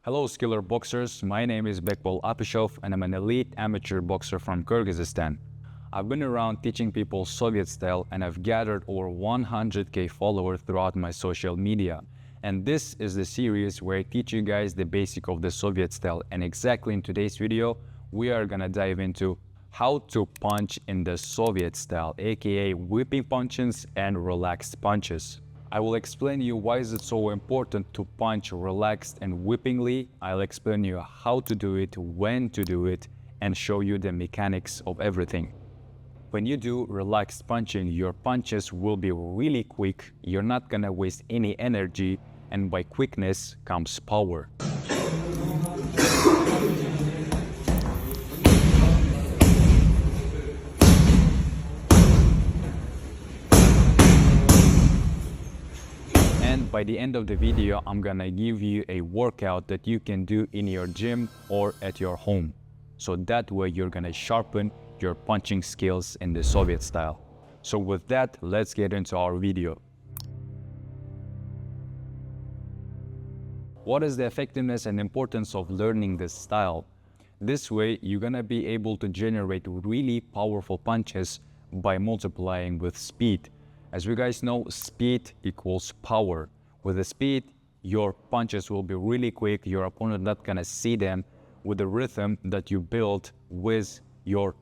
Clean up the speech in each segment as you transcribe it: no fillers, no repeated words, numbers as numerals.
Hello Skillr Boxers, my name is Bekbol Apyshov and I'm an elite amateur boxer from Kyrgyzstan. I've been around teaching people Soviet style and I've gathered over 100k followers throughout my social media. And this is the series where I teach you guys the basic of the Soviet style, and exactly in today's video we are gonna dive into how to punch in the Soviet style, aka whipping punches and relaxed punches. I will explain you why is it so important to punch relaxed and whippingly. I'll explain you how to do it, when to do it, and show you the mechanics of everything. When you do relaxed punching, your punches will be really quick, you're not gonna waste any energy, and by quickness comes power. And by the end of the video, I'm gonna give you a workout that you can do in your gym or at your home. So that way you're gonna sharpen your punching skills in the Soviet style. So with that, let's get into our video. What is the effectiveness and importance of learning this style? This way, you're gonna be able to generate really powerful punches by multiplying with speed. As you guys know, speed equals power. With the speed, your punches will be really quick, your opponent not gonna see them. With the rhythm that you build with your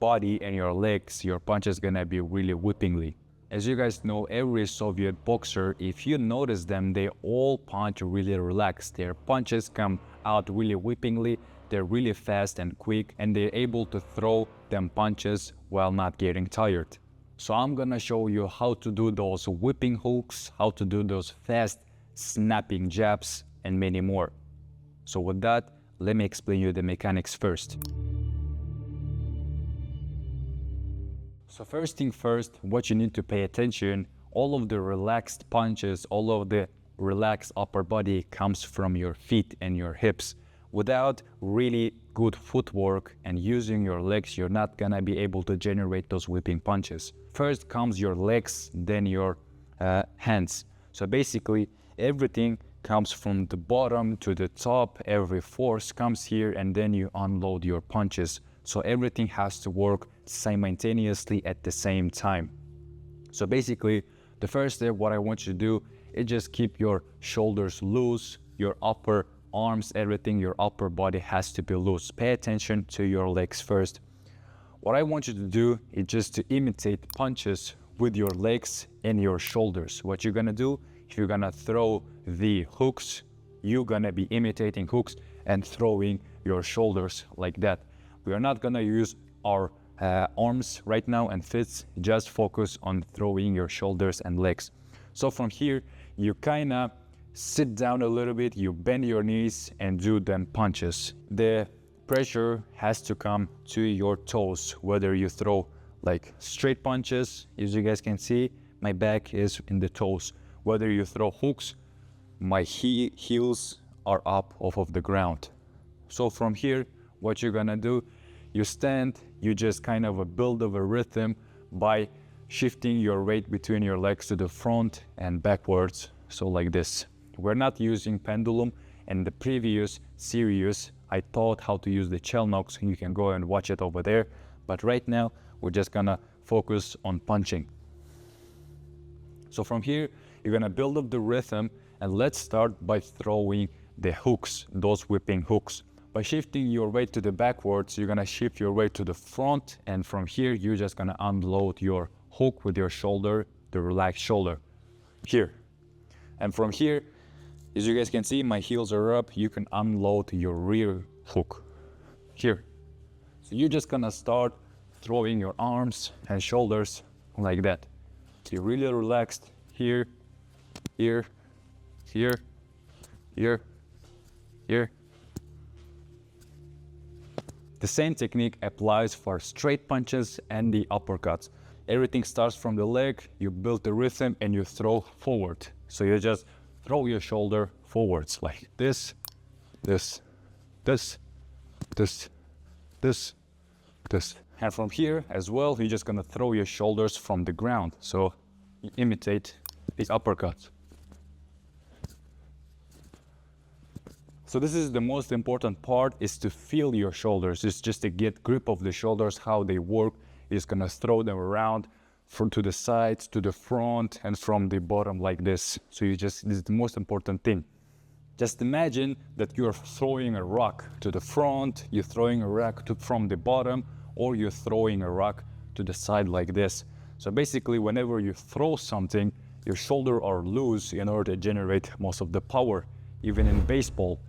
body and your legs, your punch is gonna be really whippingly. As you guys know, every Soviet boxer, if you notice them, they all punch really relaxed. Their punches come out really whippingly, they're really fast and quick, and they're able to throw them punches while not getting tired. So I'm gonna show you how to do those whipping hooks, how to do those fast snapping jabs, and many more. So with that, let me explain you the mechanics first. So first thing first, what you need to pay attention, all of the relaxed punches, all of the relaxed upper body comes from your feet and your hips. Without really good footwork and using your legs, you're not gonna be able to generate those whipping punches. First comes your legs, then your hands. So basically, everything comes from the bottom to the top, every force comes here, and then you unload your punches. So everything has to work simultaneously at the same time. So basically, the first step, what I want you to do is just keep your shoulders loose, your upper arms, everything, your upper body has to be loose. Pay attention to your legs first. What I want you to do is just to imitate punches with your legs and your shoulders. What you're gonna do, if you're gonna throw the hooks, you're gonna be imitating hooks and throwing your shoulders like that. We are not gonna use our arms right now and fists, just focus on throwing your shoulders and legs. So from here, you kinda sit down a little bit, you bend your knees and do them punches. The pressure has to come to your toes, whether you throw like straight punches, as you guys can see, my back is in the toes. Whether you throw hooks, my heels are up off of the ground. So from here, what you're gonna do, you stand, you just kind of build a rhythm by shifting your weight between your legs to the front and backwards, so like this. We're not using pendulum. In the previous series, I taught how to use the chelnok, so you can go and watch it over there. But right now, we're just gonna focus on punching. So from here, you're gonna build up the rhythm, and let's start by throwing the hooks, those whipping hooks. By shifting your weight to the backwards, you're gonna shift your weight to the front, and from here, you're just gonna unload your hook with your shoulder, the relaxed shoulder, here. And from here, as you guys can see, my heels are up, you can unload your rear hook, here. So you're just gonna start throwing your arms and shoulders like that. So you're really relaxed, here, here, here, here, here. The same technique applies for straight punches and the uppercuts. Everything starts from the leg, you build the rhythm and you throw forward. So you just throw your shoulder forwards like this, this, this, this, this, this. And from here as well, you're just gonna throw your shoulders from the ground. So you imitate the uppercut. So this is the most important part, is to feel your shoulders. It's just to get grip of the shoulders, how they work. You're just gonna throw them around from to the sides, to the front, and from the bottom like this. So this is the most important thing. Just imagine that you're throwing a rock to the front, you're throwing a rock from the bottom, or you're throwing a rock to the side like this. So basically, whenever you throw something, your shoulders are loose in order to generate most of the power. Even in baseball,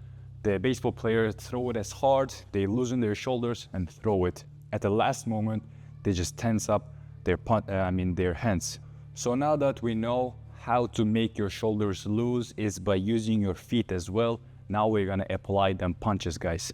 the baseball players throw it as hard, they loosen their shoulders and throw it. At the last moment, they just tense up their hands. So now that we know how to make your shoulders loose is by using your feet as well, now we're gonna apply them punches, guys.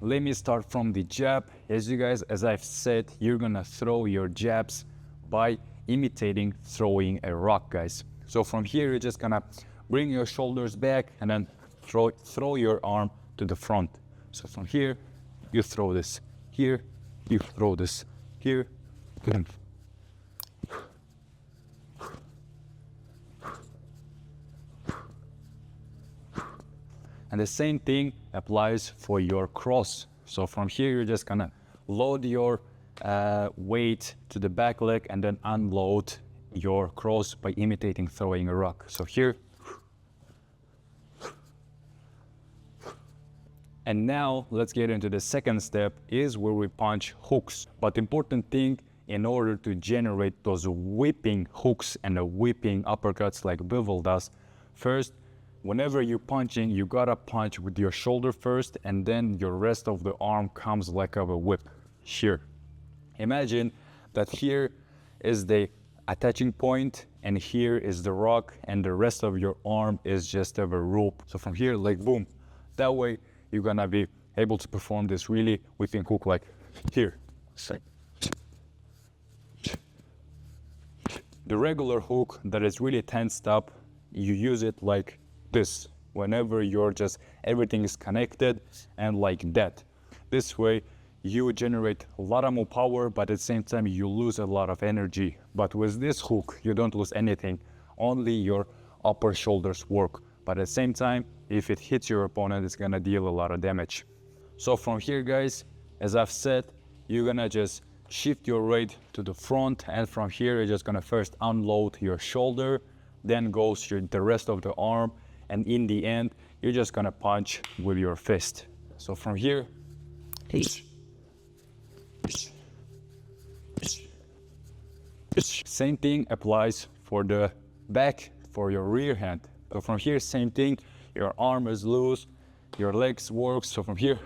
Let me start from the jab. As I've said, you're gonna throw your jabs by imitating throwing a rock, guys. So from here, you're just gonna bring your shoulders back and then throw your arm to the front. So from here, you throw this. Here, you throw this. Here, boom. And the same thing applies for your cross. So from here, you're just gonna load your weight to the back leg and then unload your cross by imitating throwing a rock. So here. And now let's get into the second step, is where we punch hooks. But important thing, in order to generate those whipping hooks and the whipping uppercuts like Bivol does, first, whenever you're punching, you gotta punch with your shoulder first, and then your rest of the arm comes like a whip here. Imagine that here is the attaching point, and here is the rock, and the rest of your arm is just a rope. So from here, like boom. That way, you're gonna be able to perform this really whipping hook like here. The regular hook that is really tensed up, you use it like this, whenever everything is connected and like that. This way, you generate a lot more power, but at the same time, you lose a lot of energy. But with this hook, you don't lose anything, only your upper shoulders work. But at the same time, if it hits your opponent, it's gonna deal a lot of damage. So from here, guys, as I've said, you're gonna just shift your weight to the front, and from here, you're just gonna first unload your shoulder, then goes the rest of the arm, and in the end, you're just gonna punch with your fist. So from here, same thing applies for the back, for your rear hand. So from here, same thing, your arm is loose, your legs work. So from here,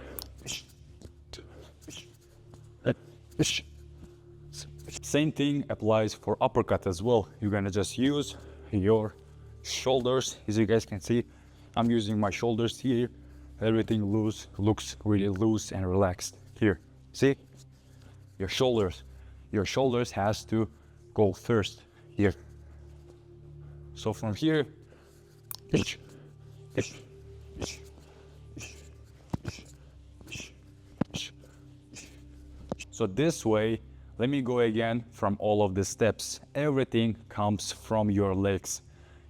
same thing applies for uppercut as well. You're gonna just use your shoulders. As you guys can see, I'm using my shoulders here. Everything looks really loose and relaxed here. See, your shoulders has to go first here. So from here, so this way, let me go again from all of the steps. Everything comes from your legs.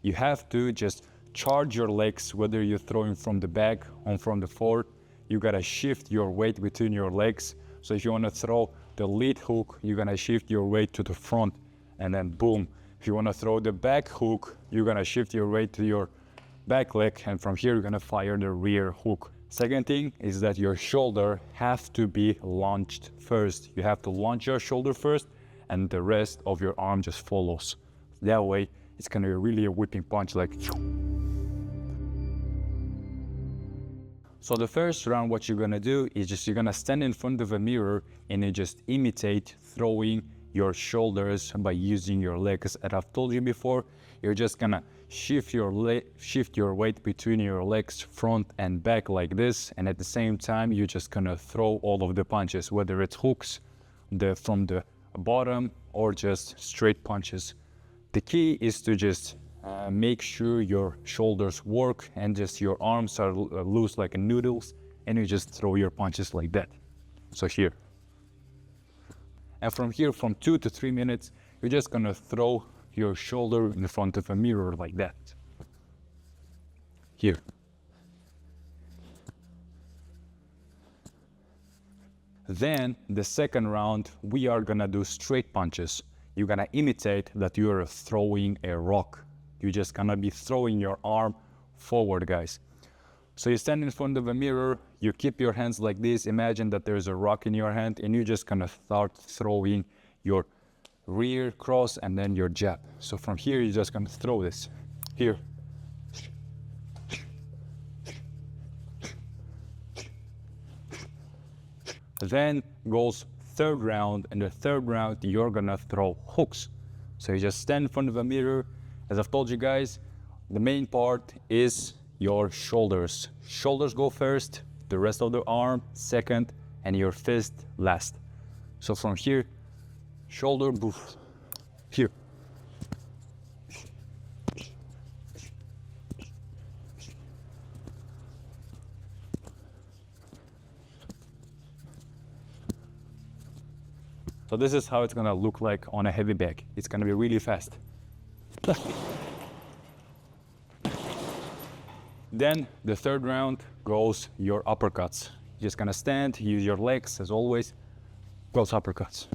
You have to just charge your legs, whether you're throwing from the back or from the forward. You gotta shift your weight between your legs. So if you wanna throw the lead hook, you're gonna shift your weight to the front, and then boom. If you wanna throw the back hook, you're gonna shift your weight to your back leg, and from here, you're gonna fire the rear hook. Second thing is that your shoulder has to be launched first. You have to launch your shoulder first, and the rest of your arm just follows. That way, it's gonna be really a whipping punch like. So the first round, what you're gonna do is you're gonna stand in front of a mirror and you just imitate throwing your shoulders by using your legs. As I've told you before, you're just gonna shift your weight between your legs, front and back like this, and at the same time, you're just gonna throw all of the punches, whether it's hooks from the bottom or just straight punches. The key is to just make sure your shoulders work and just your arms are loose like noodles, and you just throw your punches like that. So here. And from here, from 2 to 3 minutes, you're just gonna throw your shoulder in front of a mirror like that. here. Then the second round, we are gonna do straight punches. You're gonna imitate that you're throwing a rock. You're just gonna be throwing your arm forward, guys. So you stand in front of a mirror, you keep your hands like this, imagine that there's a rock in your hand, and you're just gonna start throwing your rear cross and then your jab. So from here, you're just gonna throw this. Here. Then goes third round, and the third round you're gonna throw hooks. So you just stand in front of a mirror. As I've told you guys, the main part is your shoulders. Shoulders go first, the rest of the arm second, and your fist last. So from here, shoulder, boof, here. So this is how it's gonna look like on a heavy bag. It's gonna be really fast. Then the third round goes your uppercuts. You're just gonna stand, use your legs as always, goes uppercuts.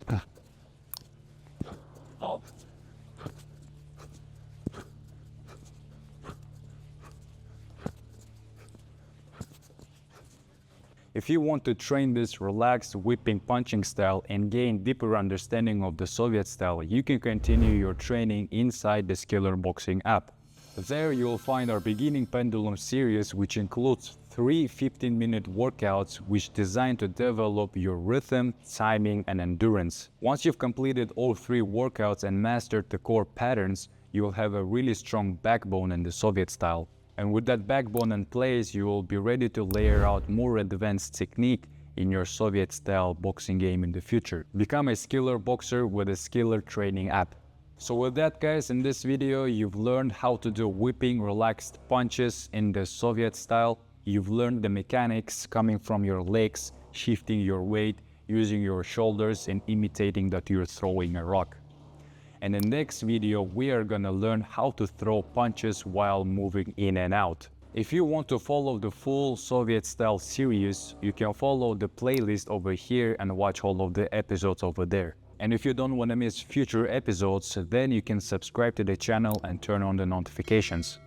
If you want to train this relaxed whipping punching style and gain deeper understanding of the Soviet style, you can continue your training inside the Skillr Boxing app. There you'll find our Beginner Pendulum Series, which includes 3 15-minute workouts which designed to develop your rhythm, timing, and endurance. Once you've completed all 3 workouts and mastered the core patterns, you'll have a really strong backbone in the Soviet style. And with that backbone in place, you will be ready to layer out more advanced technique in your Soviet-style boxing game in the future. Become a Skillr Boxer with a Skillr training app. So with that, guys, in this video, you've learned how to do whipping relaxed punches in the Soviet style. You've learned the mechanics coming from your legs, shifting your weight, using your shoulders, and imitating that you're throwing a rock. And in the next video, we are gonna learn how to throw punches while moving in and out. If you want to follow the full Soviet style series, you can follow the playlist over here and watch all of the episodes over there. And if you don't want to miss future episodes, then you can subscribe to the channel and turn on the notifications.